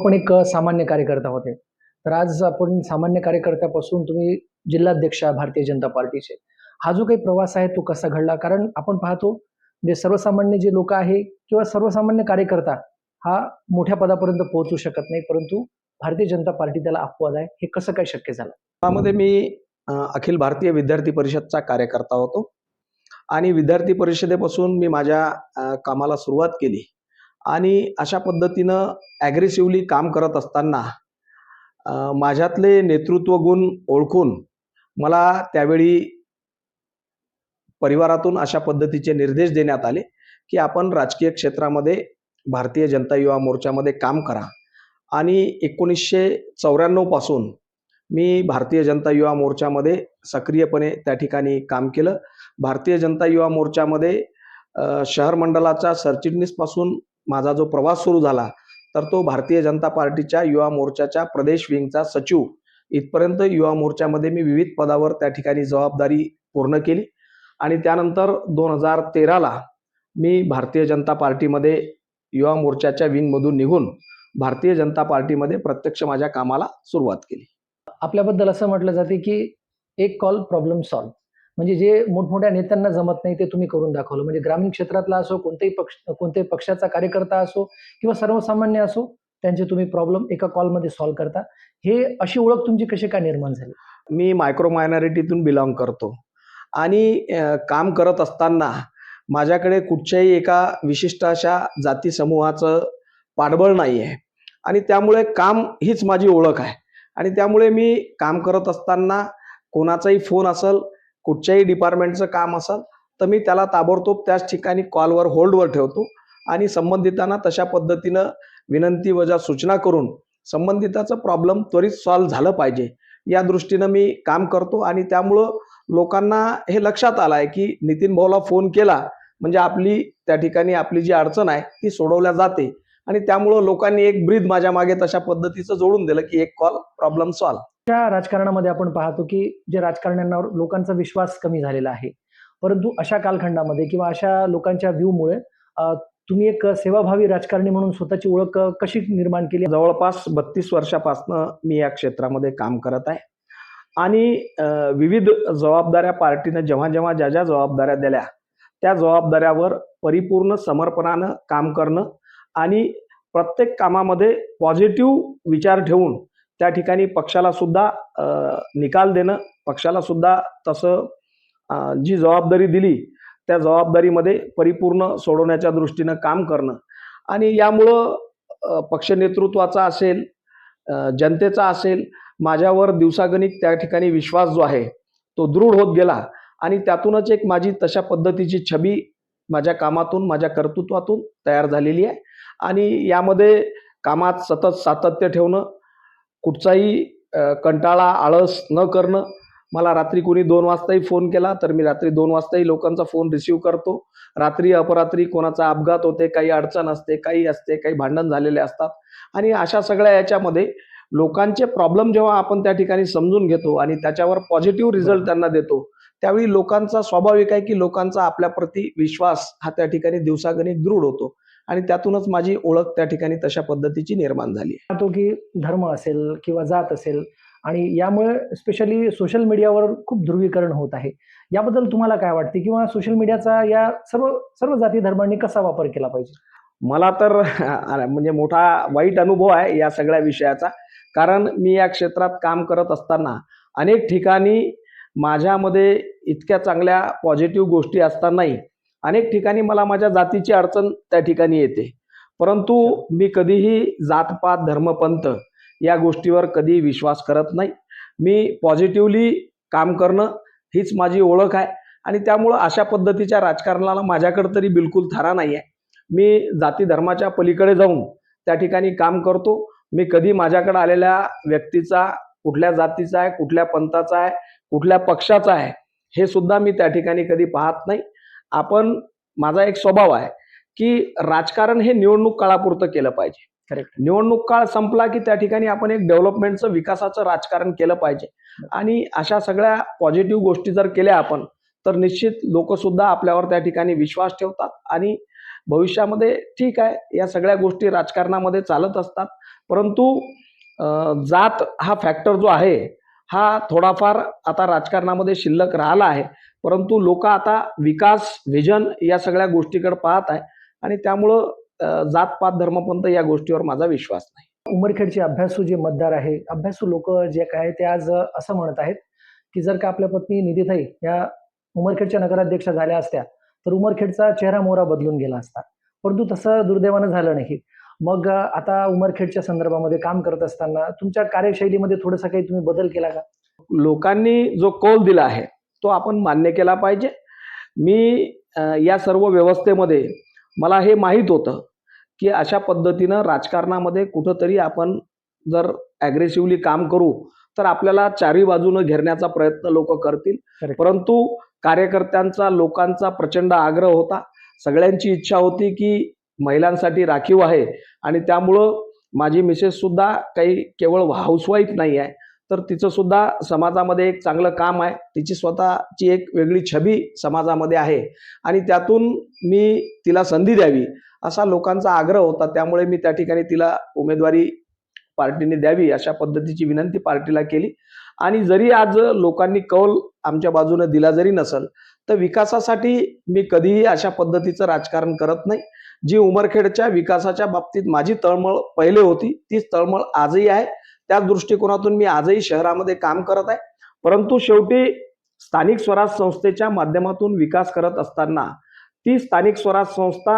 पण एक सामान्य कार्यकर्ता होते. तर आज आपण सामान्य कार्यकर्त्यापासून तुम्ही जिल्हाध्यक्ष आहे भारतीय जनता पार्टीचे. हा जो काही प्रवास आहे तो कसा घडला? कारण आपण पाहतो म्हणजे सर्वसामान्य जे लोकं आहे किंवा सर्वसामान्य कार्यकर्ता हा मोठ्या पदापर्यंत पोहोचू शकत नाही. परंतु भारतीय जनता पार्टी त्याला अपवाद आहे. हे कसं काय शक्य झालं? त्यामध्ये मी अखिल भारतीय विद्यार्थी परिषदचा कार्यकर्ता होतो आणि विद्यार्थी परिषदेपासून मी माझ्या कामाला सुरुवात केली आणि अशा पद्धतीनं ॲग्रेसिव्हली काम करत असताना माझ्यातले नेतृत्व गुण ओळखून मला त्यावेळी परिवारातून अशा पद्धतीचे निर्देश देण्यात आले की आपण राजकीय क्षेत्रामध्ये भारतीय जनता युवा मोर्चामध्ये काम करा. आणि 1994 पासून मी भारतीय जनता युवा मोर्चामध्ये सक्रियपणे त्या ठिकाणी काम केलं. भारतीय जनता युवा मोर्चामध्ये शहर मंडळाचा सरचिटणीसपासून माझा जो प्रवास सुरू झाला तर तो भारतीय जनता पार्टीच्या युवा मोर्चाच्या प्रदेश विंगचा सचिव इथपर्यंत युवा मोर्चामध्ये मी विविध पदावर त्या ठिकाणी जबाबदारी पूर्ण केली. आणि त्यानंतर 2013ला मी भारतीय जनता पार्टीमध्ये युवा मोर्चाच्या विंगमधून निघून भारतीय जनता पार्टीमध्ये प्रत्यक्ष माझ्या कामाला सुरुवात केली. आपल्याबद्दल असं म्हटलं जाते की एक कॉल प्रॉब्लेम सॉल्व्ह. म्हणजे जे मोठमोठ्या नेत्यांना जमत नाही ते तुम्ही करून दाखवलं. म्हणजे ग्रामीण क्षेत्रातला असो, कोणत्याही पक्षाचा कार्यकर्ता असो किंवा सर्वसामान्य असो, त्यांचे तुम्ही प्रॉब्लेम एका कॉलमध्ये सॉल्व्ह करता. हे अशी ओळख तुमची कशी काय निर्माण झाली? मी मायक्रो मायनॉरिटीतून बिलॉंग करतो आणि काम करत असताना माझ्याकडे कुठच्याही एका विशिष्ट अशा जाती समूहाचं पाठबळ नाही आहे आणि त्यामुळे काम हीच माझी ओळख आहे. आणि त्यामुळे मी काम करत असताना कोणाचाही फोन असेल, कुठच्याही डिपार्टमेंटचं काम असेल तर मी त्याला ताबडतोब त्याच ठिकाणी कॉलवर होल्डवर ठेवतो आणि संबंधितांना तशा पद्धतीनं विनंती वजा सूचना करून संबंधिताचं प्रॉब्लेम त्वरित सॉल्व्ह झालं पाहिजे या दृष्टीनं मी काम करतो. आणि त्यामुळं लोकांना हे लक्षात आलं आहे की नितीन भाऊला फोन केला म्हणजे आपली त्या ठिकाणी आपली जी अडचण आहे ती सोडवल्या जाते. आणि त्यामुळं लोकांनी एक ब्रीद माझ्या मागे तशा पद्धतीचं जोडून दिलं की एक कॉल प्रॉब्लेम सॉल्व्ह. त्या राजकारणामध्ये आपण पाहतो की जे राजकारण्यांवर लोकांचा विश्वास कमी झालेला आहे. परंतु अशा कालखंडामध्ये किंवा अशा लोकांच्या व्ह्यूमुळे तुम्ही एक सेवाभावी राजकारणी म्हणून स्वतःची ओळख कशी निर्माण केली? जवळपास 32 वर्षापासून मी या क्षेत्रामध्ये काम करत आहे आणि विविध जबाबदाऱ्या पार्टीनं जेव्हा जेव्हा ज्या ज्या जबाबदाऱ्या दिल्या त्या जबाबदाऱ्यावर परिपूर्ण समर्पणानं काम करणं आणि प्रत्येक कामामध्ये पॉझिटिव्ह विचार ठेवून त्या ठिकाणी पक्षाला सुद्धा निकाल देणं, पक्षाला सुद्धा तसं जी जबाबदारी दिली त्या जबाबदारीमध्ये परिपूर्ण सोडवण्याच्या दृष्टीनं काम करणं. आणि यामुळं पक्ष नेतृत्वाचा असेल, जनतेचा असेल, माझ्यावर दिवसागणिक त्या ठिकाणी विश्वास जो आहे तो दृढ होत गेला. आणि त्यातूनच एक माझी तशा पद्धतीची छबी माझ्या कामातून, माझ्या कर्तृत्वातून तयार झालेली आहे. आणि यामध्ये कामात सतत सातत्य ठेवणं, कुठचाही कंटाळा, आळस न करणं. मला रात्री कोणी 2 वाजताही फोन केला तर मी रात्री 2 वाजताही लोकांचा फोन रिसीव्ह करतो. रात्री अपरात्री कोणाचा अपघात होते, काही अडचण असते, काही असते, काही भांडण झालेले असतात. आणि अशा सगळ्या याच्यामध्ये लोकांचे प्रॉब्लेम जेव्हा आपण त्या ठिकाणी समजून घेतो आणि त्याच्यावर पॉझिटिव्ह रिझल्ट त्यांना देतो त्यावेळी लोकांचा स्वाभाविक आहे की लोकांचा आपल्याप्रती विश्वास हा त्या ठिकाणी दिवसागणिक दृढ होतो. आणि त्यातूनच माझी ओळख त्या ठिकाणी तशा पद्धतीची निर्माण झाली. तो की धर्म असेल किंवा जात असेल आणि यामुळे स्पेशली सोशल मीडियावर खूप ध्रुवीकरण होत आहे. याबद्दल तुम्हाला काय वाटते किंवा सोशल मीडियाचा या सर्व सर्व जाती धर्मांनी कसा वापर केला पाहिजे? मला तर म्हणजे मोठा वाईट अनुभव आहे या सगळ्या विषयाचा. कारण मी या क्षेत्रात काम करत असताना अनेक ठिकाणी माझ्यामध्ये इतक्या चांगल्या पॉझिटिव्ह गोष्टी असतानाही अनेक ठिकाणी मला माझ्या जातीची अडचण त्या ठिकाणी येते. परंतु मी कधीही जातपात धर्मपंथ या गोष्टीवर कधी विश्वास करत नाही. मी पॉझिटिव्हली काम करणं हीच माझी ओळख आहे. आणि त्यामुळं अशा पद्धतीच्या राजकारणाला माझ्याकडे तरी बिलकुल थारा नाही आहे. मी जाती धर्माच्या पलीकडे जाऊन त्या ठिकाणी काम करतो. मी कधी माझ्याकडे आलेल्या व्यक्तीचा कुठल्या जातीचा आहे, कुठल्या पंथाचा आहे, कुठल्या पक्षाचा आहे हे सुद्धा मी त्या ठिकाणी कधी पाहत नाही. माझा एक स्वभाव आहे की राजकारण हे निवडणूक काळापुरतं केलं पाहिजे. करेक्ट. निवडणूक काळ संपला की त्या ठिकाणी आपण एक डेव्हलपमेंटचं, विकासाचं राजकारण केलं पाहिजे. आणि अशा सगळ्या पॉझिटिव्ह गोष्टी जर केल्या आपण तर निश्चित लोक सुद्धा आपल्यावर त्या ठिकाणी विश्वास ठेवतात. आणि भविष्यामध्ये ठीक आहे या सगळ्या गोष्टी राजकारणामध्ये चालत असतात. परंतु जात हा फॅक्टर जो आहे हा थोडाफार आता राजकारणामध्ये शिल्लक राहिला आहे. परंतु लोक आता विकास, व्हिजन या सगळ्या गोष्टीकडे पाहत आहे आणि त्यामुळं जात-पात, धर्मपंथ या गोष्टीवर माझा विश्वास नाही. उमरखेडचे अभ्यासू जे मतदार आहे, अभ्यासू लोक जे काय ते आज असं म्हणत आहेत की जर का आपल्या पत्नी निधीताई या उमरखेडच्या नगराध्यक्षा झाल्या असत्या तर उमरखेडचा चेहरा मोहरा बदलून गेला असता. परंतु तसं दुर्दैवानं झालं नाही. मग आता उमरखेडच्या संदर्भामध्ये काम करत असताना तुमच्या कार्यशैलीमध्ये थोडंसं काही तुम्ही बदल केला का? लोकांनी जो कौल दिला आहे तो आपण मान्य केला पाहिजे. मी या सर्व व्यवस्थेमध्ये मला हे माहीत होतं की अशा पद्धतीनं राजकारणामध्ये कुठंतरी आपण जर ॲग्रेसिव्हली काम करू तर आपल्याला चारी बाजूनं घेरण्याचा प्रयत्न लोक करतील. Correct. परंतु कार्यकर्त्यांचा, लोकांचा प्रचंड आग्रह होता. सगळ्यांची इच्छा होती की महिलांसाठी राखीव आहे आणि त्यामुळं माझी मिसेस सुद्धा काही केवळ हाऊसवाईफ नाही आहे, तर तिचं सुद्धा समाजामध्ये एक चांगलं काम आहे. तिची स्वतःची एक वेगळी छबी समाजामध्ये आहे आणि त्यातून मी तिला संधी द्यावी असा लोकांचा आग्रह होता. त्यामुळे मी त्या ठिकाणी तिला उमेदवारी पार्टीने द्यावी अशा पद्धतीची विनंती पार्टीला केली. आणि जरी आज लोकांनी कौल आमच्या बाजूने दिला जरी नसेल तर विकासासाठी मी कधीही अशा पद्धतीचं राजकारण करत नाही. जी उमरखेडच्या विकासाच्या बाबतीत माझी तळमळ पहिले होती तीच तळमळ आजही आहे. त्याच दृष्टिकोनातून मी आजही शहरामध्ये काम करत आहे. परंतु शेवटी स्थानिक स्वराज संस्थेच्या माध्यमातून विकास करत असताना ती स्थानिक स्वराज संस्था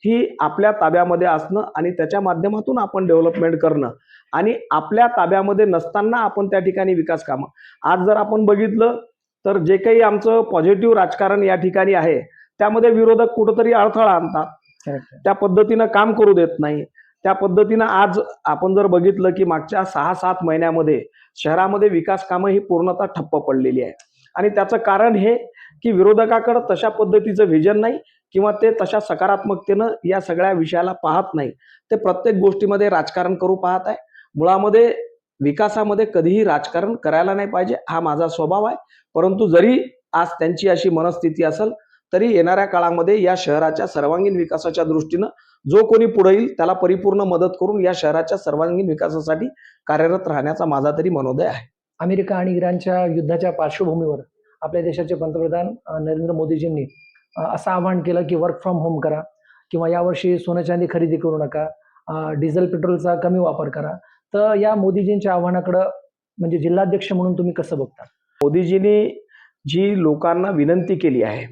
ही आपल्या ताब्यामध्ये असणं आणि त्याच्या माध्यमातून आपण डेव्हलपमेंट करणं आणि आपल्या ताब्यामध्ये नसताना आपण त्या ठिकाणी विकास कामं. आज जर आपण बघितलं तर जे काही आमचं पॉझिटिव्ह राजकारण या ठिकाणी आहे त्यामध्ये विरोधक कुठंतरी अडथळा आणतात. Correct. त्या पद्धतीनं काम करू देत नाही. त्या पद्धतीनं आज आपण जर बघितलं की मागच्या 6-7 महिन्यामध्ये शहरामध्ये विकास कामं ही पूर्णतः ठप्प पडलेली आहे आणि त्याचं कारण हे की विरोधकाकडे तशा पद्धतीचं व्हिजन नाही किंवा ते तशा सकारात्मकतेनं या सगळ्या विषयाला पाहत नाही. ते प्रत्येक गोष्टीमध्ये राजकारण करू पाहत आहे. मुळामध्ये विकासामध्ये कधीही राजकारण करायला नाही पाहिजे हा माझा स्वभाव आहे. परंतु जरी आज त्यांची अशी मनस्थिती असेल तरी येणाऱ्या काळामध्ये या शहराच्या सर्वांगीण विकासाच्या दृष्टीनं जो कोणी पुढे येईल त्याला परिपूर्ण मदत करून या शहराच्या सर्वांगीण विकासासाठी कार्यरत राहण्याचा माझा तरी मनोदय आहे. अमेरिका आणि इराणच्या युद्धाच्या पार्श्वभूमीवर आपल्या देशाचे पंतप्रधान नरेंद्र मोदीजींनी असं आवाहन केलं की वर्क फ्रॉम होम करा किंवा यावर्षी सोनं चांदी खरेदी करू नका, डिझेल पेट्रोलचा कमी वापर करा. तर या मोदीजींच्या आव्हानाकडं म्हणजे जिल्हाध्यक्ष म्हणून तुम्ही कसं बघता? मोदीजींनी जी लोकांना विनंती केली आहे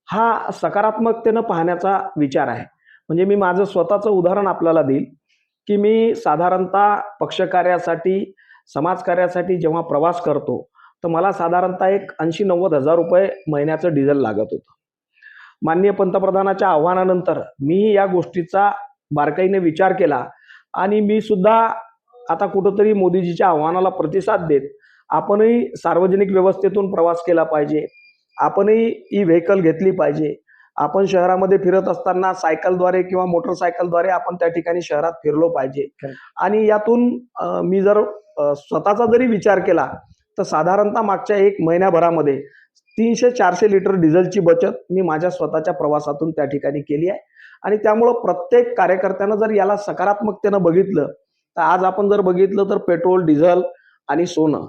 हा सकारात्मकतेनं पाहण्याचा विचार आहे. म्हणजे मी माझं स्वतःचं उदाहरण आपल्याला देईल की मी साधारणतः पक्षकार्यासाठी, समाजकार्यासाठी जेव्हा प्रवास करतो तर मला साधारणतः एक 80-90 हजार रुपये महिन्याचं डिझेल लागत होतं. माननीय पंतप्रधानाच्या आव्हानानंतर मीही या गोष्टीचा बारकाईने विचार केला आणि मी सुद्धा आता कुठंतरी मोदीजीच्या आव्हानाला प्रतिसाद देत आपणही सार्वजनिक व्यवस्थेतून प्रवास केला पाहिजे, आपणही ई व्हेकल घेतली पाहिजे. आपण शहरामध्ये फिरत असताना सायकलद्वारे किंवा मोटरसायकलद्वारे आपण त्या ठिकाणी शहरात फिरलो पाहिजे. आणि यातून मी जर स्वतःचा जरी विचार केला तर साधारणतः मागच्या 1 महिन्याभरामध्ये 300-400 लिटर डिझेलची बचत मी माझ्या स्वतःच्या प्रवासातून त्या ठिकाणी केली आहे. आणि त्यामुळं प्रत्येक कार्यकर्त्यानं जर याला सकारात्मकतेनं बघितलं तर आज आपण जर बघितलं तर पेट्रोल, डिझेल आणि सोनं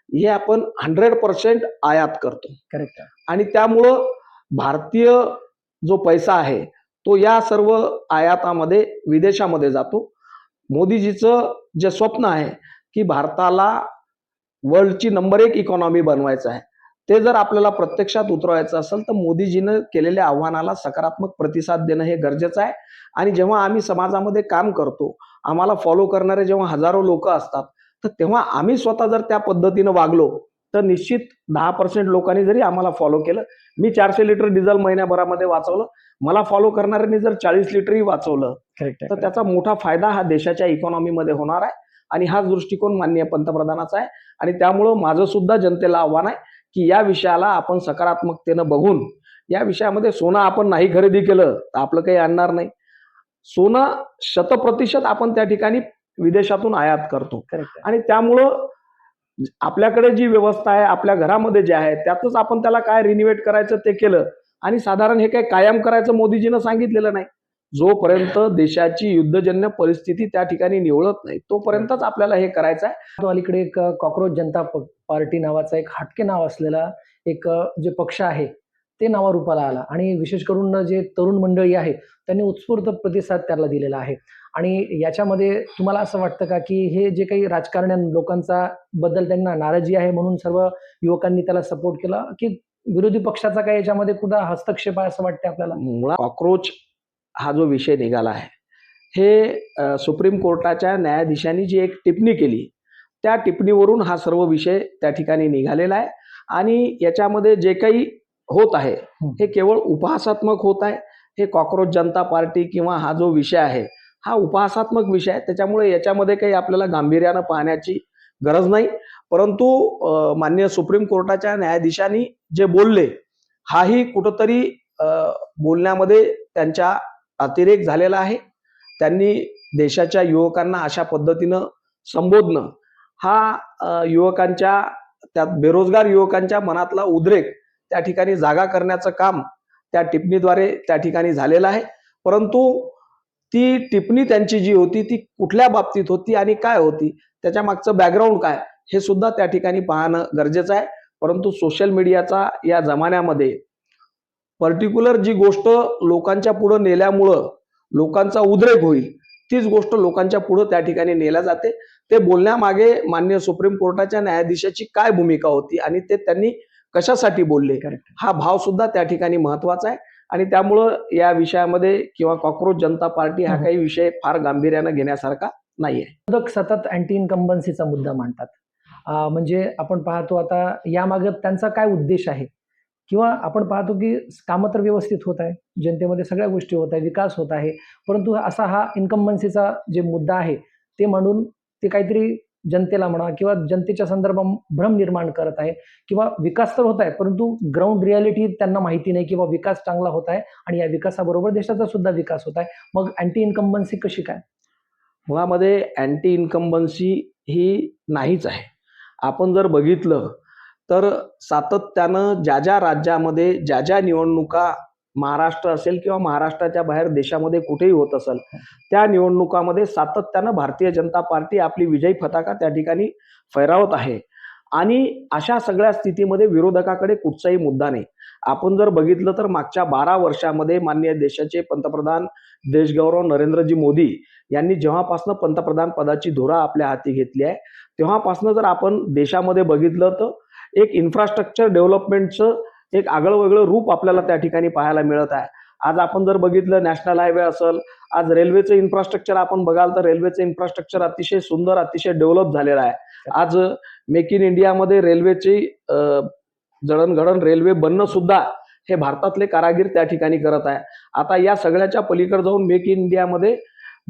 हे आपण 100% आयात करतो. करेक्ट. आणि त्यामुळं भारतीय जो पैसा आहे तो या सर्व आयातामध्ये विदेशामध्ये जातो. मोदीजीचं जे स्वप्न आहे की भारताला वर्ल्डची नंबर 1 इकॉनॉमी बनवायचं आहे ते जर आपल्याला प्रत्यक्षात उतरवायचं असेल तर मोदीजीनं केलेल्या आव्हानाला सकारात्मक प्रतिसाद देणं हे गरजेचं आहे. आणि जेव्हा आम्ही समाजामध्ये काम करतो आम्हाला फॉलो करणारे जेव्हा हजारो लोक असतात तर तेव्हा आम्ही स्वतः जर त्या पद्धतीनं वागलो तर निश्चित 10% लोकांनी जरी आम्हाला फॉलो केलं, मी 400 लिटर डिझेल महिन्याभरामध्ये वाचवलं, मला फॉलो करणाऱ्यांनी जर 40 लिटरही वाचवलं तर त्याचा मोठा फायदा हा देशाच्या इकॉनॉमीमध्ये होणार आहे. आणि हाच दृष्टिकोन माननीय पंतप्रधानाचा आहे. आणि त्यामुळं माझं सुद्धा जनतेला आव्हान आहे की या विषयाला आपण सकारात्मकतेनं बघून या विषयामध्ये सोनं आपण नाही खरेदी केलं तर आपलं काही आणणार नाही. सोनं 100% आपण त्या ठिकाणी विदेशातून आयात करतो. आणि त्यामुळं आपल्याकडे जी व्यवस्था आहे आपल्या घरामध्ये जे आहे त्यातच आपण त्याला काय रिनिवेट करायचं ते केलं. आणि साधारण हे काही कायम करायचं मोदीजीनं सांगितलेलं नाही. जोपर्यंत देशाची युद्धजन्य परिस्थिती त्या ठिकाणी निवळत नाही तोपर्यंतच आपल्याला हे करायचं आहे. तो अलीकडे एक कॉक्रोच जनता पार्टी नावाचा एक हटके नाव असलेला एक जे पक्ष आहे ते नावारूपाला आला आणि विशेष करून जे तरुण मंडळी आहे त्यांनी उत्स्फूर्त प्रतिसाद त्याला दिलेला आहे. आणि याच्यामध्ये तुम्हाला असं वाटतं का की हे जे काही राजकारण्या लोकांचा बद्दल त्यांना नाराजी आहे म्हणून सर्व युवकांनी त्याला सपोर्ट केला, की विरोधी पक्षाचा काही याच्यामध्ये कुठं हस्तक्षेप आहे असं वाटतं आपल्याला? मुळात कॉक्रोच हा जो विषय निघाला आहे हे सुप्रीम कोर्टाच्या न्यायाधीशांनी जी एक टिप्पणी केली त्या टिप्पणीवरून हा सर्व विषय त्या ठिकाणी निघालेला आहे. आणि याच्यामध्ये जे काही होत आहे हे केवळ उपहासात्मक होत आहे. हे कॉक्रोच जनता पार्टी किंवा हा जो विषय आहे हा उपहासात्मक विषय आहे, त्याच्यामुळे याच्यामध्ये काही आपल्याला गांभीर्यानं पाहण्याची गरज नाही. परंतु माननीय सुप्रीम कोर्टाच्या न्यायाधीशांनी जे बोलले हाही कुठंतरी बोलण्यामध्ये त्यांच्या अतिरेक झालेला आहे. त्यांनी देशाच्या युवकांना अशा पद्धतीनं संबोधणं हा युवकांच्या त्यात बेरोजगार युवकांच्या मनातला उद्रेक त्या ठिकाणी जागा करण्याचं काम त्या टिप्पणीद्वारे त्या ठिकाणी झालेलं आहे. परंतु ती टिप्पणी त्यांची जी होती ती कुठल्या बाबतीत होती आणि काय होती, त्याच्या मागचं बॅकग्राऊंड काय हे सुद्धा त्या ठिकाणी पाहणं गरजेचं आहे. परंतु सोशल मीडियाचा या जमान्यामध्ये पर्टिक्युलर जी गोष्ट लोकांच्या पुढे नेल्यामुळं लोकांचा उद्रेक होईल तीच गोष्ट लोकांच्या पुढे त्या ठिकाणी नेल्या जाते. ते बोलण्यामागे माननीय सुप्रीम कोर्टाच्या न्यायाधीशाची काय भूमिका होती आणि ते त्यांनी कशासाठी बोलले हा भाव सुद्धा त्या ठिकाणी महत्वाचा आहे. आणि त्यामुळं या विषयामध्ये किंवा कॉक्रोच जनता पार्टी हा काही विषय फार गांभीर्यानं घेण्यासारखा नाहीये. विरोधक सतत अँटी इन्कम्बन्सीचा मुद्दा मांडतात. म्हणजे आपण पाहतो आता यामागे त्यांचा काय उद्देश आहे किंवा आपण पाहतो की कामं तर व्यवस्थित होत आहे, जनतेमध्ये सगळ्या गोष्टी होत आहे, विकास होत आहे, परंतु असा हा इन्कम्बन्सीचा जे मुद्दा आहे ते मांडून ते काहीतरी जनतेला म्हणा किंवा जनतेच्या संदर्भात भ्रम निर्माण करत आहे किंवा विकास तर होत आहे परंतु ग्राउंड रियालिटी त्यांना माहिती नाही किंवा विकास चांगला होत आहे आणि या विकासाबरोबर देशाचा सुद्धा विकास होत आहे. मग अँटी इन्कम्बन्सी कशी काय? मुळामध्ये अँटी इन्कम्बन्सी ही नाहीच आहे. आपण जर बघितलं तर सातत्यानं ज्या ज्या राज्यामध्ये ज्या ज्या निवडणुका महाराष्ट्र असेल किंवा महाराष्ट्राच्या बाहेर देशामध्ये कुठेही होत असेल त्या निवडणुकामध्ये सातत्यानं भारतीय जनता पार्टी आपली विजयी पताका त्या ठिकाणी फैरावत आहे. आणि अशा सगळ्या स्थितीमध्ये विरोधकाकडे कुठचाही मुद्दा नाही. आपण जर बघितलं तर मागच्या 12 वर्षामध्ये माननीय देशाचे पंतप्रधान देशगौरव नरेंद्रजी मोदी यांनी जेव्हापासनं पंतप्रधान पदाची धुरा आपल्या हाती घेतली आहे तेव्हापासनं जर आपण देशामध्ये बघितलं तर एक इन्फ्रास्ट्रक्चर डेव्हलपमेंटचं एक आगळं वेगळं रूप आपल्याला त्या ठिकाणी पाहायला मिळत आहे. आज आपण जर बघितलं नॅशनल हायवे असेल, आज रेल्वेचं इन्फ्रास्ट्रक्चर आपण बघाल तर रेल्वेचं इन्फ्रास्ट्रक्चर अतिशय सुंदर अतिशय डेव्हलप झालेलं आहे. आज मेक इन इंडियामध्ये रेल्वेची जडणघडण रेल्वे बनणं सुद्धा हे भारतातले कारागीर त्या ठिकाणी करत आहे. आता या सगळ्याच्या पलीकडे जाऊन मेक इन इंडियामध्ये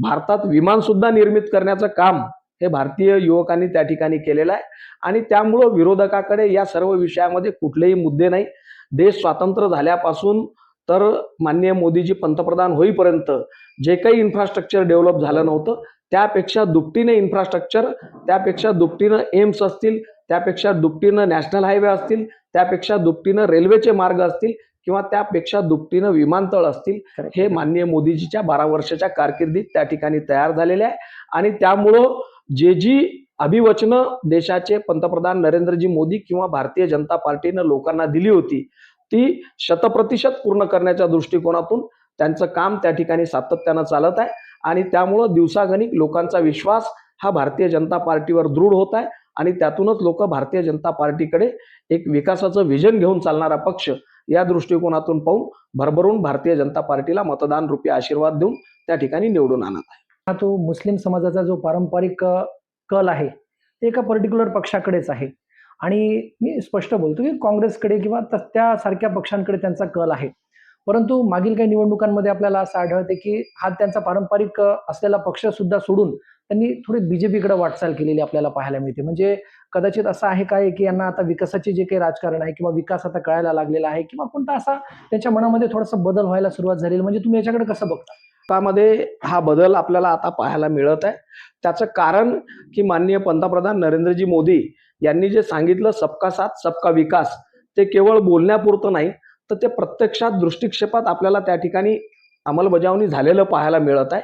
भारतात विमान सुद्धा निर्मित करण्याचं काम हे भारतीय युवकांनी त्या ठिकाणी केलेलं आहे. आणि त्यामुळं विरोधकाकडे या सर्व विषयामध्ये कुठलेही मुद्दे नाही. देश स्वातंत्र्य झाल्यापासून तर माननीय मोदीजी पंतप्रधान होईपर्यंत जे काही इन्फ्रास्ट्रक्चर डेव्हलप झालं नव्हतं त्यापेक्षा दुपटीने इन्फ्रास्ट्रक्चर, त्यापेक्षा दुपटीनं एम्स असतील, त्यापेक्षा दुपटीनं नॅशनल हायवे असतील, त्यापेक्षा दुपटीनं रेल्वेचे मार्ग असतील किंवा त्यापेक्षा दुपटीनं विमानतळ असतील हे माननीय मोदीजीच्या 12 वर्षाच्या कारकिर्दीत त्या ठिकाणी तयार झालेले आहे. आणि त्यामुळं जी अभिवचनं देशाचे पंतप्रधान नरेंद्रजी मोदी किंवा भारतीय जनता पार्टीनं लोकांना दिली होती ती 100% पूर्ण करण्याच्या दृष्टिकोनातून त्यांचं काम त्या ठिकाणी सातत्यानं चालत आहे. आणि त्यामुळं दिवसागणिक लोकांचा विश्वास हा भारतीय जनता पार्टीवर दृढ होत आहे आणि त्यातूनच लोक भारतीय जनता पार्टीकडे एक विकासाचं विजन घेऊन चालणारा पक्ष या दृष्टिकोनातून पाहून भरभरून भारतीय जनता पार्टीला मतदान रूपी आशीर्वाद देऊन त्या ठिकाणी निवडून आणत आहे. हा तो मुस्लिम समाजाचा जो पारंपरिक कल आहे ते एका पर्टिक्युलर पक्षाकडेच आहे आणि मी स्पष्ट बोलतो की काँग्रेसकडे किंवा त्यासारख्या पक्षांकडे त्यांचा कल आहे. परंतु मागील काही निवडणुकांमध्ये आपल्याला असं आढळते की हा त्यांचा पारंपरिक असलेला पक्ष सुद्धा सोडून त्यांनी थोडी बीजेपीकडे वाटचाल केलेली आपल्याला पाहायला मिळते. म्हणजे कदाचित असं आहे काय की यांना आता विकासाचे जे काही राजकारण आहे किंवा विकास आता कळायला लागलेला आहे किंवा कोणता असा त्यांच्या मनामध्ये थोडासा बदल व्हायला सुरुवात झालेली, म्हणजे तुम्ही याच्याकडे कसं बघता? भारतामध्ये हा बदल आपल्याला आता पाहायला मिळत आहे. त्याचं कारण की माननीय पंतप्रधान नरेंद्रजी मोदी यांनी जे सांगितलं सबका साथ सबका विकास ते केवळ बोलण्यापुरतं नाही तर ते प्रत्यक्षात दृष्टिक्षेपात आपल्याला त्या ठिकाणी अंमलबजावणी झालेलं पाहायला मिळत आहे.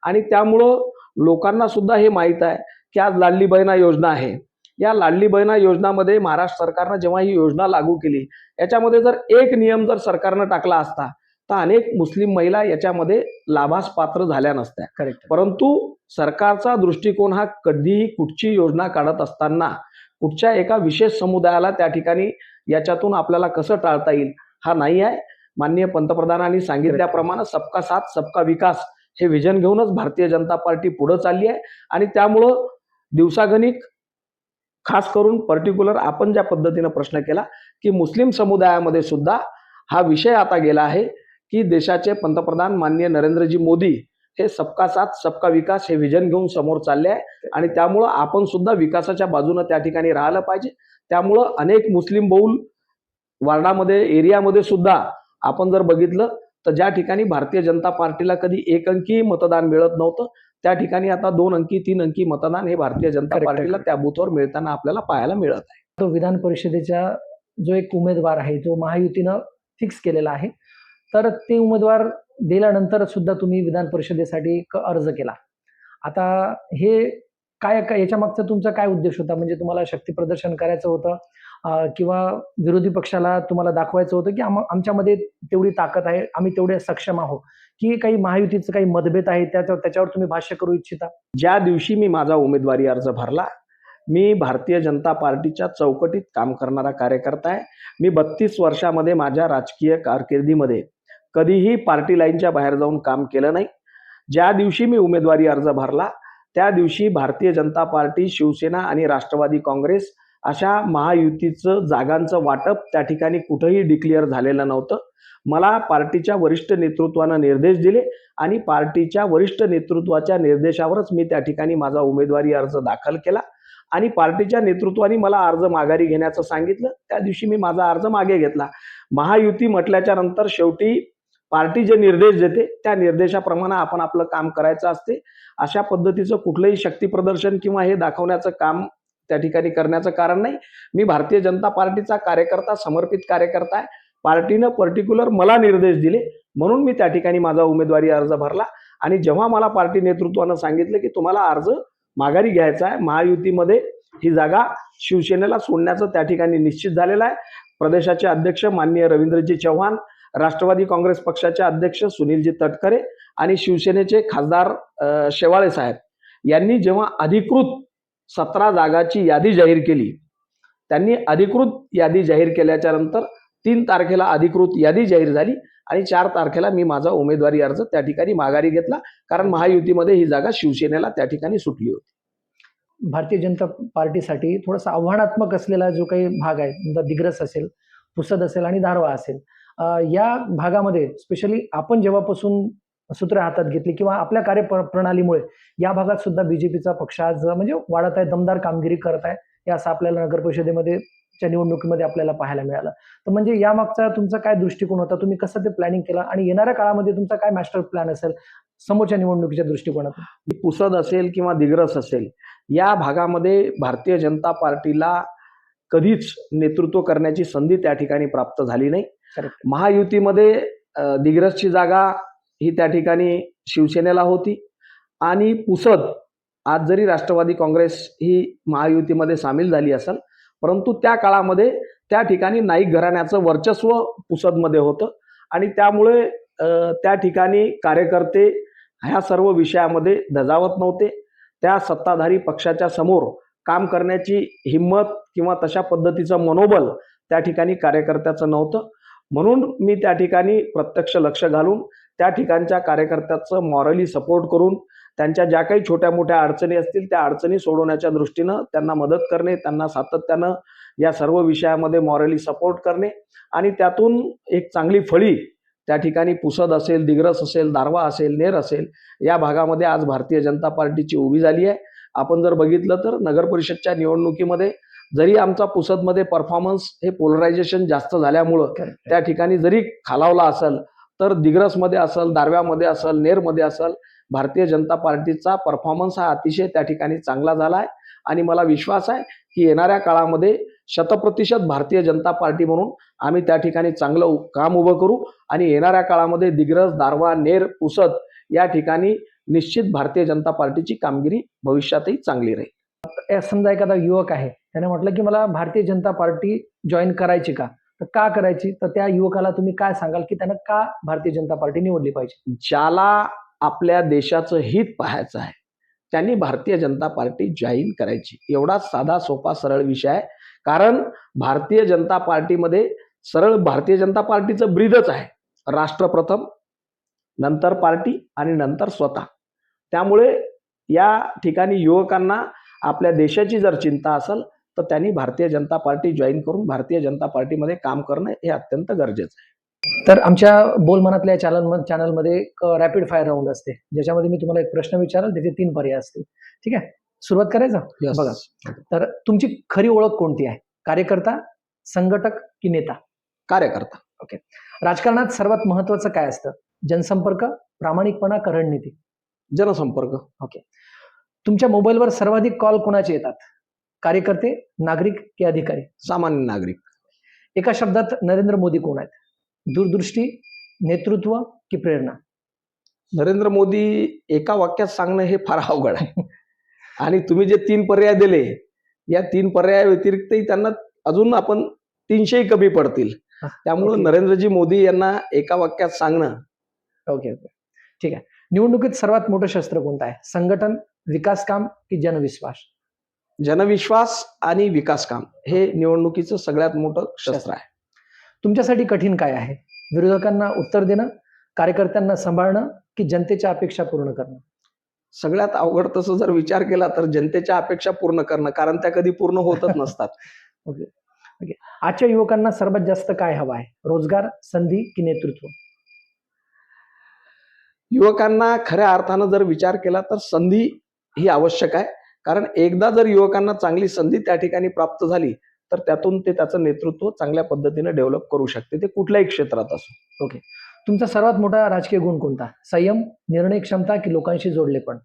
आणि त्यामुळं लोकांना सुद्धा हे माहीत आहे की आज लाडली बहिणा योजना आहे. या लाडली बहिणा योजनामध्ये महाराष्ट्र सरकारनं जेव्हा ही योजना लागू केली, याच्यामध्ये जर एक नियम जर सरकारनं टाकला असता तर अनेक मुस्लिम महिला याच्यामध्ये लाभास पात्र झाल्या नसत्या. करेक्ट. परंतु सरकारचा दृष्टिकोन हा कधीही कुठची योजना काढत असताना कुठच्या एका विशेष समुदायाला त्या ठिकाणी याच्यातून आपल्याला कसं टाळता येईल हा नाही आहे. माननीय पंतप्रधानांनी सांगितल्याप्रमाणे सबका साथ सबका विकास हे विजन घेऊनच भारतीय जनता पार्टी पुढे चालली आहे. आणि त्यामुळं दिवसागणिक खास करून पर्टिक्युलर आपण ज्या पद्धतीनं प्रश्न केला की मुस्लिम समुदायामध्ये सुद्धा हा विषय आता गेला आहे की देशाचे पंतप्रधान माननीय नरेंद्रजी मोदी हे सबका साथ सबका विकास हे विजन घेऊन समोर चालले आहे. आणि त्यामुळं आपण सुद्धा विकासाच्या बाजूने त्या ठिकाणी राहायला पाहिजे. त्यामुळं अनेक मुस्लिम बहुल वार्डामध्ये एरियामध्ये सुद्धा आपण जर बघितलं तर ज्या ठिकाणी भारतीय जनता पार्टीला कधी 1 अंकी मतदान मिळत नव्हतं, त्या ठिकाणी आता 2 अंकी 3 अंकी मतदान हे भारतीय जनता Correct, पार्टीला correct. त्या बूथवर मिळताना आपल्याला पाहायला मिळत आहे. तो विधान परिषदेचा जो एक उमेदवार आहे जो महायुतीनं फिक्स केलेला आहे, तर ते उमेदवार दिल्यानंतर सुद्धा तुम्ही विधान परिषदेसाठी एक अर्ज केला. आता हे काय काय याच्या मागचा तुमचा काय उद्देश होता? म्हणजे तुम्हाला शक्ती प्रदर्शन करायचं होतं किंवा विरोधी पक्षाला तुम्हाला दाखवायचं होतं की आमच्यामध्ये तेवढी ताकद आहे, आम्ही तेवढे सक्षम आहोत, की काही महायुतीचं काही मतभेद आहे त्याच्यावर तुम्ही भाष्य करू इच्छिता? ज्या दिवशी मी माझा उमेदवारी अर्ज भरला, मी भारतीय जनता पार्टीच्या चौकटीत काम करणारा कार्यकर्ता आहे. मी 32 वर्षामध्ये माझ्या राजकीय कारकिर्दीमध्ये कधीही पार्टी लाईनच्या बाहेर जाऊन काम केलं नाही. ज्या दिवशी मी उमेदवारी अर्ज भरला त्या दिवशी भारतीय जनता पार्टी, शिवसेना आणि राष्ट्रवादी काँग्रेस अशा महायुतीचं जागांचं वाटप त्या ठिकाणी कुठंही डिक्लेअर झालेलं नव्हतं. मला पार्टीच्या वरिष्ठ नेतृत्वानं निर्देश दिले आणि पार्टीच्या वरिष्ठ नेतृत्वाच्या निर्देशावरच मी त्या ठिकाणी माझा उमेदवारी अर्ज दाखल केला. आणि पार्टीच्या नेतृत्वाने मला अर्ज माघारी घेण्याचं सांगितलं. त्या दिवशी मी माझा अर्ज मागे घेतला. महायुती म्हटल्याच्या नंतर शेवटी पार्टी जे निर्देश देते त्या निर्देशाप्रमाणे आपण आपलं काम करायचं असते. अशा पद्धतीचं कुठलंही शक्ती प्रदर्शन किंवा हे दाखवण्याचं काम त्या ठिकाणी करण्याचं कारण नाही. मी भारतीय जनता पार्टीचा कार्यकर्ता, समर्पित कार्यकर्ता आहे. पार्टीनं पर्टिक्युलर मला निर्देश दिले म्हणून मी त्या ठिकाणी माझा उमेदवारी अर्ज भरला. आणि जेव्हा मला पार्टी नेतृत्वानं सांगितलं की तुम्हाला अर्ज माघारी घ्यायचा आहे, महायुतीमध्ये ही जागा शिवसेनेला सोडण्याचं त्या ठेगाणी निश्चित झालेलं आहे. प्रदेशाचे अध्यक्ष माननीय रवींद्रजी चव्हाण, राष्ट्रवादी काँग्रेस पक्षाचे अध्यक्ष सुनीलजी तटकरे आणि शिवसेनेचे खासदार शेवाळे साहेब यांनी जेव्हा अधिकृत 17 जागाची यादी जाहीर केली, त्यांनी अधिकृत यादी जाहीर केल्याच्या नंतर 3 तारखेला अधिकृत यादी जाहीर झाली आणि 4 तारखेला मी माझा उमेदवारी अर्ज त्या ठिकाणी माघारी घेतला, कारण महायुतीमध्ये ही जागा शिवसेनेला त्या ठिकाणी सुटली होती. भारतीय जनता पार्टीसाठी थोडासा आव्हानात्मक असलेला जो काही भाग आहे, समजा दिग्रस असेल, पुसद असेल आणि दारवा असेल, या भागामध्ये स्पेशली आपण जेव्हापासून सूत्र हातात घेतली किंवा आपल्या कार्यप्रणालीमुळे या भागात सुद्धा बीजेपीचा पक्ष आज म्हणजे वाढत आहे, दमदार कामगिरी करत आहे, हे असं आपल्याला नगर परिषदेमध्ये च्या निवडणुकीमध्ये आपल्याला पाहायला मिळालं. तर म्हणजे यामागचा तुमचा काय दृष्टिकोन होता? तुम्ही कसं ते प्लॅनिंग केलं आणि येणाऱ्या काळामध्ये तुमचा काय मास्टर प्लॅन असेल समोरच्या निवडणुकीच्या दृष्टिकोनातून? पुसद असेल किंवा दिग्रस असेल, या भागामध्ये भारतीय जनता पार्टीला कधीच नेतृत्व करण्याची संधी त्या ठिकाणी प्राप्त झाली नाही. महायुतीमध्ये दिग्रसची जागा ही त्या ठिकाणी शिवसेनेला होती आणि पुसद आज जरी राष्ट्रवादी काँग्रेस ही महायुतीमध्ये सामील झाली असेल, परंतु त्या काळामध्ये त्या ठिकाणी नाईक घराण्याचं वर्चस्व पुसदमध्ये होतं आणि त्यामुळे त्या ठिकाणी कार्यकर्ते ह्या सर्व विषयामध्ये धजावत नव्हते. त्या सत्ताधारी पक्षाच्या समोर काम करण्याची हिंमत किंवा तशा पद्धतीचं मनोबल त्या ठिकाणी कार्यकर्त्याचं नव्हतं. म्हणून मी त्या ठिकाणी प्रत्यक्ष लक्ष घालून त्या ठिकाणच्या कार्यकर्त्याचं मॉरली सपोर्ट करून त्यांच्या ज्या काही छोट्या मोठ्या अडचणी असतील त्या अडचणी सोडवण्याच्या दृष्टीनं त्यांना मदत करणे, त्यांना सातत्यानं या सर्व विषयामध्ये मॉरली सपोर्ट करणे आणि त्यातून एक चांगली फळी त्या ठिकाणी पुसद असेल, दिग्रस असेल, दारवा असेल, नेर असेल, या भागामध्ये आज भारतीय जनता पार्टीची उभी झाली आहे. आपण जर बघितलं तर नगर परिषदच्या निवडणुकीमध्ये जरी आमचा पुसदमध्ये परफॉर्मन्स हे पोलरायझेशन जास्त झाल्यामुळं त्या ठिकाणी जरी खालावला असेल, तर दिग्रसमध्ये असेल, दारव्यामध्ये असेल, नेरमध्ये असेल, भारतीय जनता पार्टीचा परफॉर्मन्स हा अतिशय त्या ठिकाणी चांगला झाला आहे आणि मला विश्वास आहे की येणाऱ्या काळामध्ये शतप्रतिशत भारतीय जनता पार्टी म्हणून आम्ही त्या ठिकाणी चांगलं काम उभं करू आणि येणाऱ्या काळामध्ये दिग्रस, दारव्हा, नेर, पुसद या ठिकाणी निश्चित भारतीय जनता पार्टीची कामगिरी भविष्यातही चांगली राहील. समजा एखादा युवक आहे, त्याने म्हटलं की मला भारतीय जनता पार्टी जॉईन करायची तर का करायची? तर त्या युवकाला तुम्ही काय सांगाल की त्यानं का भारतीय जनता पार्टी निवडली पाहिजे? ज्याला आपल्या देशाचं हित पाहायचं आहे त्यांनी भारतीय जनता पार्टी जॉईन करायची. एवढा साधा सोपा सरळ विषय आहे. कारण भारतीय जनता पार्टीमध्ये सरळ भारतीय जनता पार्टीचं ब्रीदच आहे, राष्ट्र प्रथम, नंतर पार्टी आणि नंतर स्वतः. त्यामुळे या ठिकाणी युवकांना आपल्या देशाची जर चिंता असेल तर त्यांनी भारतीय जनता पार्टी जॉईन करून भारतीय जनता पार्टीमध्ये काम करणं हे अत्यंत गरजेचं आहे. तर आमच्या बोल मनातल्या चॅनलमध्ये एक रॅपिड फायर राऊंड असते, ज्याच्यामध्ये मी तुम्हाला एक प्रश्न विचारेल, त्याचे 3 पर्याय असतील. ठीक आहे, सुरुवात करायचं? बघा, तर तुमची खरी ओळख कोणती आहे? कार्यकर्ता, संघटक की नेता? कार्यकर्ता. ओके. राजकारणात सर्वात महत्वाचं काय असतं? जनसंपर्क, प्रामाणिकपणा का रणनीती? जनसंपर्क. ओके. तुमच्या मोबाईलवर सर्वाधिक कॉल कोणाचे येतात? कार्यकर्ते, नागरिक की अधिकारी? सामान्य नागरिक. एका शब्दात नरेंद्र मोदी कोण आहेत? दूरदृष्टी, नेतृत्व की प्रेरणा? नरेंद्र मोदी एका वाक्यात सांगणं हे फार अवघड आहे. आणि तुम्ही जे 3 पर्याय दिले, या 3 पर्याय व्यतिरिक्तही त्यांना अजून आपण 300 कमी पडतील. त्यामुळे ओके. नरेंद्रजी मोदी यांना एका वाक्यात सांगणं. ओके. ठीक आहे. निवडणुकीत सर्वात मोठं शस्त्र कोणतं आहे? संघटन, विकास काम की जनविश्वास? जनविश्वास आणि विकास काम हे निवडणुकीचं सगळ्यात मोठं शस्त्र आहे. तुमच्यासाठी कठीण काय आहे? विरोधकांना उत्तर देणं, कार्यकर्त्यांना सांभाळणं की जनतेच्या अपेक्षा पूर्ण करणं? सगळ्यात अवघड तसं जर विचार केला तर जनतेच्या अपेक्षा पूर्ण करणं, कारण त्या कधी पूर्ण होतच नसतात. ओके. ओके. आजच्या युवकांना सर्वात जास्त काय हवं आहे? रोजगार, संधी की नेतृत्व? युवकांना खऱ्या अर्थानं जर विचार केला तर संधी ही आवश्यक आहे. कारण एकदा जर युवकांना चांगली संधी त्या ठिकाणी प्राप्त झाली तर त्यातून ते त्याचं नेतृत्व चांगल्या पद्धतीने डेव्हलप करू शकते, ते कुठल्याही क्षेत्रात असो. ओके. तुमचा सर्वात मोठा राजकीय गुण कोणता? संयम, निर्णय क्षमता की लोकांशी जोडलेपण?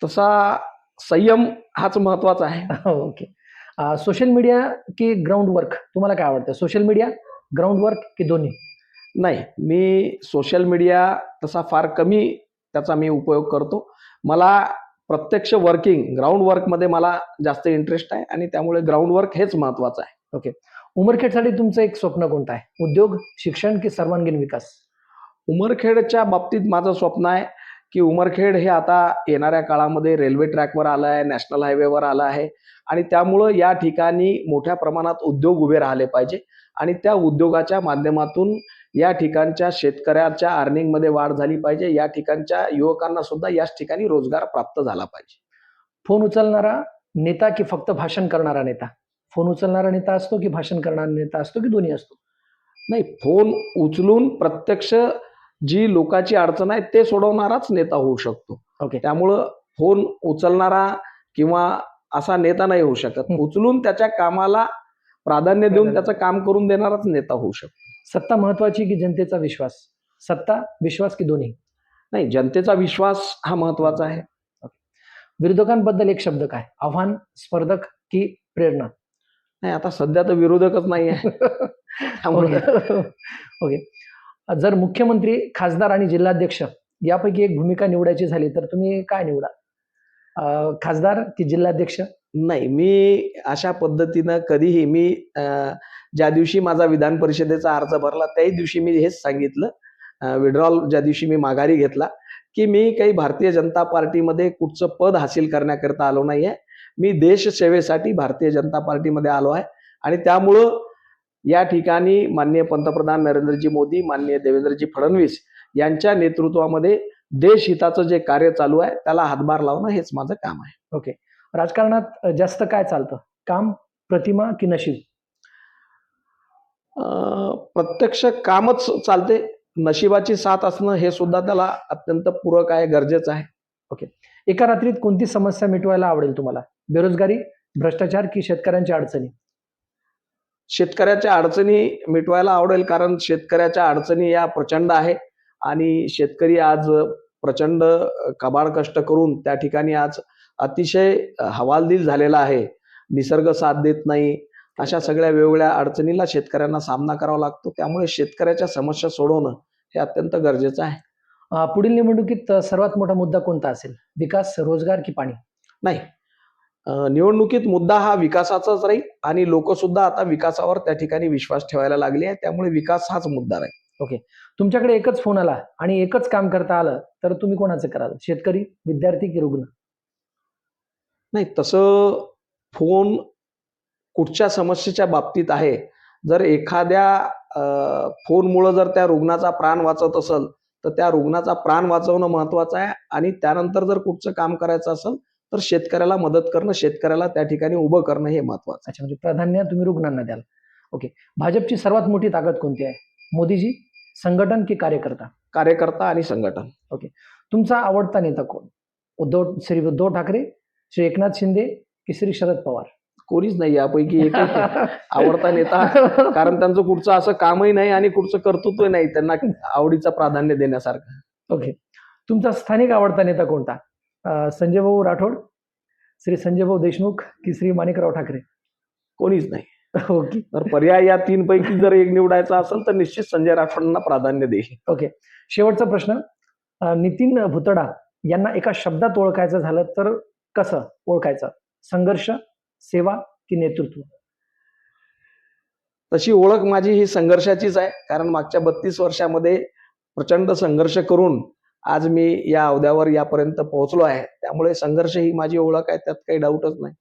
तसा संयम हाच महत्वाचा आहे. ओके. सोशल मीडिया की ग्राउंड वर्क? तुम्हाला काय आवडतं? सोशल मीडिया, ग्राउंड वर्क की दोन्ही? नाही, मी सोशल मीडिया तसा फार कमी त्याचा मी उपयोग करतो. मला प्रत्यक्ष ग्राउंड वर्कमध्ये मला जास्त इंटरेस्ट आहे आणि त्यामुळे ग्राउंड वर्क हेच महत्वाचं आहे. ओके. उमरखेडसाठी तुमचं एक स्वप्न कोणतं आहे? उद्योग, शिक्षण की सर्वांगीण विकास? उमरखेडच्या बाबतीत माझं स्वप्न आहे की उमरखेड हे आता येणाऱ्या काळामध्ये रेल्वे ट्रॅकवर आलं आहे, नॅशनल हायवेवर आलं आहे आणि त्यामुळं या ठिकाणी मोठ्या प्रमाणात उद्योग उभे राहिले पाहिजे आणि त्या उद्योगाच्या माध्यमातून या ठिकाणच्या शेतकऱ्याच्या अर्निंगमध्ये वाढ झाली पाहिजे. या ठिकाणच्या युवकांना सुद्धा याच ठिकाणी रोजगार प्राप्त झाला पाहिजे. फोन उचलणारा नेता की फक्त भाषण करणारा नेता? फोन उचलणारा नेता असतो की भाषण करणारा नेता असतो की दोन्ही असतो? नाही, फोन उचलून प्रत्यक्ष जी लोकांची अडचण आहे ते सोडवणाराच नेता होऊ शकतो. ओके. त्यामुळं फोन उचलणारा किंवा असा नेता नाही होऊ शकत. उचलून त्याच्या कामाला प्राधान्य देऊन त्याचं काम करून देणाराच नेता होऊ शकतो. सत्ता महत्वाची की जनतेचा विश्वास? सत्ता, विश्वास की दोन्ही? नाही, जनतेचा विश्वास हा महत्वाचा आहे. विरोधकांबद्दल एक शब्द काय? आव्हान, स्पर्धक की प्रेरणा? नाही, आता सध्या तर विरोधकच नाही आहे. त्यामुळे ओके. जर मुख्यमंत्री, खासदार आणि जिल्हाध्यक्ष यापैकी एक भूमिका निवडायची झाली तर तुम्ही काय निवडा? खासदार की जिल्हाध्यक्ष? नाही, मी अशा पद्धतीनं कधीही ज्या दिवशी माझा विधान परिषदेचा अर्ज भरला त्याही दिवशी मी हेच सांगितलं, विड्रॉल ज्या दिवशी मी माघारी घेतला, की मी काही भारतीय जनता पार्टीमध्ये कुठचं पद हासिल करण्याकरता आलो नाहीये. मी देशसेवेसाठी भारतीय जनता पार्टीमध्ये आलो आहे आणि त्यामुळं या ठिकाणी माननीय पंतप्रधान नरेंद्रजी मोदी, माननीय देवेंद्रजी फडणवीस यांच्या नेतृत्वामध्ये देशहिताचं जे कार्य चालू आहे त्याला हातभार लावणं हेच माझं काम आहे. ओके. राजकारणात जास्त काय चालतं? काम, प्रतिमा की नशीब? प्रत्यक्ष कामच चालते. नशिबाची साथ असणं हे सुद्धा त्याला अत्यंत पूरक आहे, गरजेचं आहे. ओके. एका रात्रीत कोणती समस्या मिटवायला आवडेल तुम्हाला? बेरोजगारी, भ्रष्टाचार की शेतकऱ्यांच्या अडचणी? शेतकऱ्याच्या अडचणी मिटवायला आवडेल, कारण शेतकऱ्याच्या अडचणी या प्रचंड आहे आणि शेतकरी आज प्रचंड कबाड कष्ट करून त्या ठिकाणी आज अतिशय हवालदिल झालेला आहे निसर्ग साथ देत नाही, अशा सगळ्या वेगवेगळ्या अडचणीला शेतकऱ्यांना सामना करावा लागतो. त्यामुळे शेतकऱ्याच्या समस्या सोडवणं हे अत्यंत गरजेचं आहे. पुढील निवडणुकीत सर्वात मोठा मुद्दा कोणता असेल? विकास, रोजगार की पाणी? नाही, निवडणुकीत मुद्दा हा विकासाचाच राहील आणि लोक सुद्धा आता विकासावर त्या ठिकाणी विश्वास ठेवायला लागले आहे. त्यामुळे विकास हाच मुद्दा राहील. ओके. तुमच्याकडे एकच फोन आला आणि एकच काम करता आलं, तर तुम्ही कोणाचं कराल? शेतकरी, विद्यार्थी की रुग्ण? नाही, तसं फोन कुठच्या समस्येच्या बाबतीत आहे. जर एखाद्या फोनमुळं जर त्या रुग्णाचा प्राण वाचत असेल, तर त्या रुग्णाचा प्राण वाचवणं महत्वाचं आहे आणि त्यानंतर जर कुठचं काम करायचं असेल, तर शेतकऱ्याला मदत करणं, शेतकऱ्याला त्या ठिकाणी उभं करणं हे महत्वाचं आहे. अच्छा, म्हणजे प्राधान्य तुम्ही रुग्णांना द्याल. ओके. भाजपची सर्वात मोठी ताकद कोणती आहे? मोदीजी, संघटन की कार्यकर्ता? कार्यकर्ता आणि संघटन. ओके. तुमचा आवडता नेता कोण? श्री उद्धव ठाकरे, श्री एकनाथ शिंदे की श्री शरद पवार? कोणीच नाही यापैकी एकच आहे आवडता नेता. कारण त्यांचं कुठचं असं कामही नाही आणि कुठचं कर्तृत्वही नाही त्यांना आवडीचं प्राधान्य देण्यासारखं. ओके. तुमचा स्थानिक आवडता नेता कोणता? संजय भाऊ राठोड, श्री संजय भाऊ देशमुख की श्री माणिकराव ठाकरे? कोणीच नाही. ओके. तर पर्याय या 3 पैकी जर एक निवडायचा असेल तर निश्चित संजय राठोडांना प्राधान्य देईल. ओके. शेवटचा प्रश्न. नितीन भुतडा यांना एका शब्दात ओळखायचं झालं तर कसं ओळखायचं? संघर्ष, सेवा की नेतृत्व? तशी ओळख माझी ही संघर्षाचीच आहे. कारण मागच्या 32 वर्षामध्ये प्रचंड संघर्ष करून आज मी या अवध्यावर यापर्यंत पोहोचलो आहे. त्यामुळे संघर्ष ही माझी ओळख आहे, त्यात काही डाऊटच नाही.